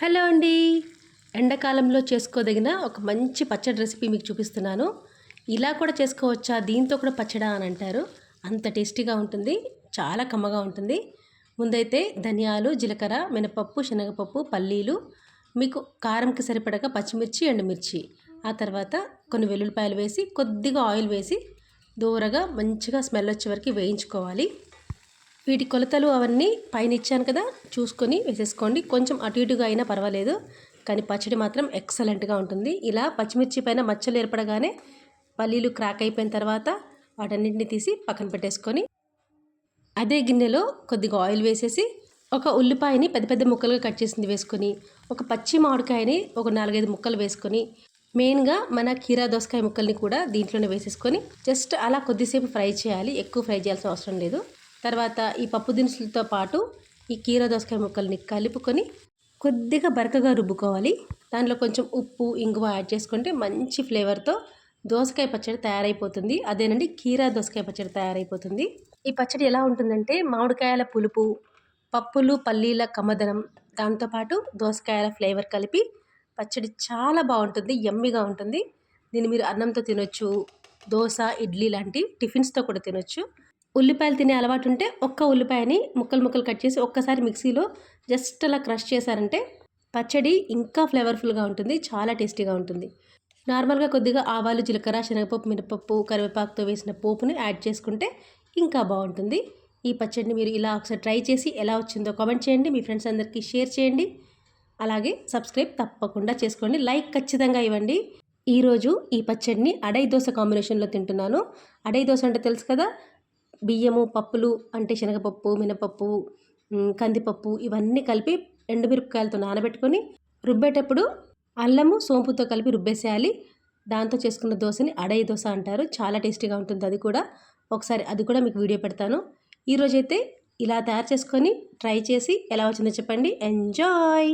Hello అండి. ఎండాకాలంలో చేసుకోదగిన ఒక మంచి పచ్చడి రెసిపీ మీకు చూపిస్తున్నాను. ఇలా కూడా చేసుకోవచ్చా, దీంతో కూడా పచ్చడా అని అంటారు. అంత టేస్టీగా ఉంటుంది, చాలా కమ్మగా ఉంటుంది. ముందైతే ధనియాలు, జీలకర్ర, మినపప్పు, శనగపప్పు, పల్లీలు, మీకు కారంకి సరిపడగా పచ్చిమిర్చి, ఎండుమిర్చి, ఆ తర్వాత కొన్ని వెల్లుల్లిపాయలు వేసి కొద్దిగా ఆయిల్ వేసి దూరగా మంచిగా స్మెల్ వచ్చే వరకు వేయించుకోవాలి. వీటి కొలతలు అవన్నీ పైన ఇచ్చాను కదా, చూసుకొని వేసేసుకోండి. కొంచెం అటు ఇటుగా అయినా పర్వాలేదు, కానీ పచ్చడి మాత్రం ఎక్సలెంట్గా ఉంటుంది. ఇలా పచ్చిమిర్చి పైన మచ్చలు ఏర్పడగానే పల్లీలు క్రాక్ అయిపోయిన తర్వాత వాటన్నింటినీ తీసి పక్కన పెట్టేసుకొని అదే గిన్నెలో కొద్దిగా ఆయిల్ వేసేసి ఒక ఉల్లిపాయని పెద్ద పెద్ద ముక్కలుగా కట్ చేసింది వేసుకొని, ఒక పచ్చి మామిడికాయని ఒక 4-5 ముక్కలు వేసుకొని, మెయిన్గా మన కీరా దోసకాయ ముక్కల్ని కూడా దీంట్లోనే వేసేసుకొని జస్ట్ అలా కొద్దిసేపు ఫ్రై చేయాలి. ఎక్కువ ఫ్రై చేయాల్సిన అవసరం లేదు. తర్వాత ఈ పప్పు దినుసులతో పాటు ఈ కీరా దోసకాయ ముక్కల్ని కలుపుకొని కొద్దిగా బరకగా రుబ్బుకోవాలి. దాంట్లో కొంచెం ఉప్పు, ఇంగువ యాడ్ చేసుకుంటే మంచి ఫ్లేవర్తో దోసకాయ పచ్చడి తయారైపోతుంది. అదేనండి, కీరా దోసకాయ పచ్చడి తయారైపోతుంది. ఈ పచ్చడి ఎలా ఉంటుందంటే మామిడికాయల పులుపు, పప్పులు పల్లీల కమ్మదనం, దాంతోపాటు దోసకాయల ఫ్లేవర్ కలిపి పచ్చడి చాలా బాగుంటుంది, యమ్మీగా ఉంటుంది. దీన్ని మీరు అన్నంతో తినొచ్చు, దోశ, ఇడ్లీ లాంటి టిఫిన్స్తో కూడా తినొచ్చు. ఉల్లిపాయలు తినే అలవాటు ఉంటే ఒక్క ఉల్లిపాయని ముక్కలు ముక్కలు కట్ చేసి ఒక్కసారి మిక్సీలో జస్ట్ అలా క్రష్ చేశారంటే పచ్చడి ఇంకా ఫ్లేవర్ఫుల్గా ఉంటుంది, చాలా టేస్టీగా ఉంటుంది. నార్మల్గా కొద్దిగా ఆవాలు, జీలకర్ర, శనగపప్పు, మినపప్పు, కరివేపాకుతో వేసిన పోపుని యాడ్ చేసుకుంటే ఇంకా బాగుంటుంది. ఈ పచ్చడిని మీరు ఇలా ఒకసారి ట్రై చేసి ఎలా వచ్చిందో కామెంట్ చేయండి, మీ ఫ్రెండ్స్ అందరికీ షేర్ చేయండి. అలాగే సబ్స్క్రైబ్ తప్పకుండా చేసుకోండి, లైక్ ఖచ్చితంగా ఇవ్వండి. ఈరోజు ఈ పచ్చడిని అడై దోశ కాంబినేషన్లో తింటున్నాను. అడై దోశ అంటే తెలుసు కదా, బియ్యము, పప్పులు అంటే శనగపప్పు, మినపప్పు, కందిపప్పు ఇవన్నీ కలిపి ఎండుమిరపకాయలతో నానబెట్టుకొని రుబ్బేటప్పుడు అల్లము, సోంపుతో కలిపి రుబ్బేసేయాలి. దాంతో చేసుకున్న దోశని అడై దోశ అంటారు. చాలా టేస్టీగా ఉంటుంది. అది కూడా ఒకసారి అది కూడా మీకు వీడియో పెడతాను. ఈరోజైతే ఇలా తయారు చేసుకొని ట్రై చేసి ఎలా వచ్చిందో చెప్పండి. ఎంజాయ్.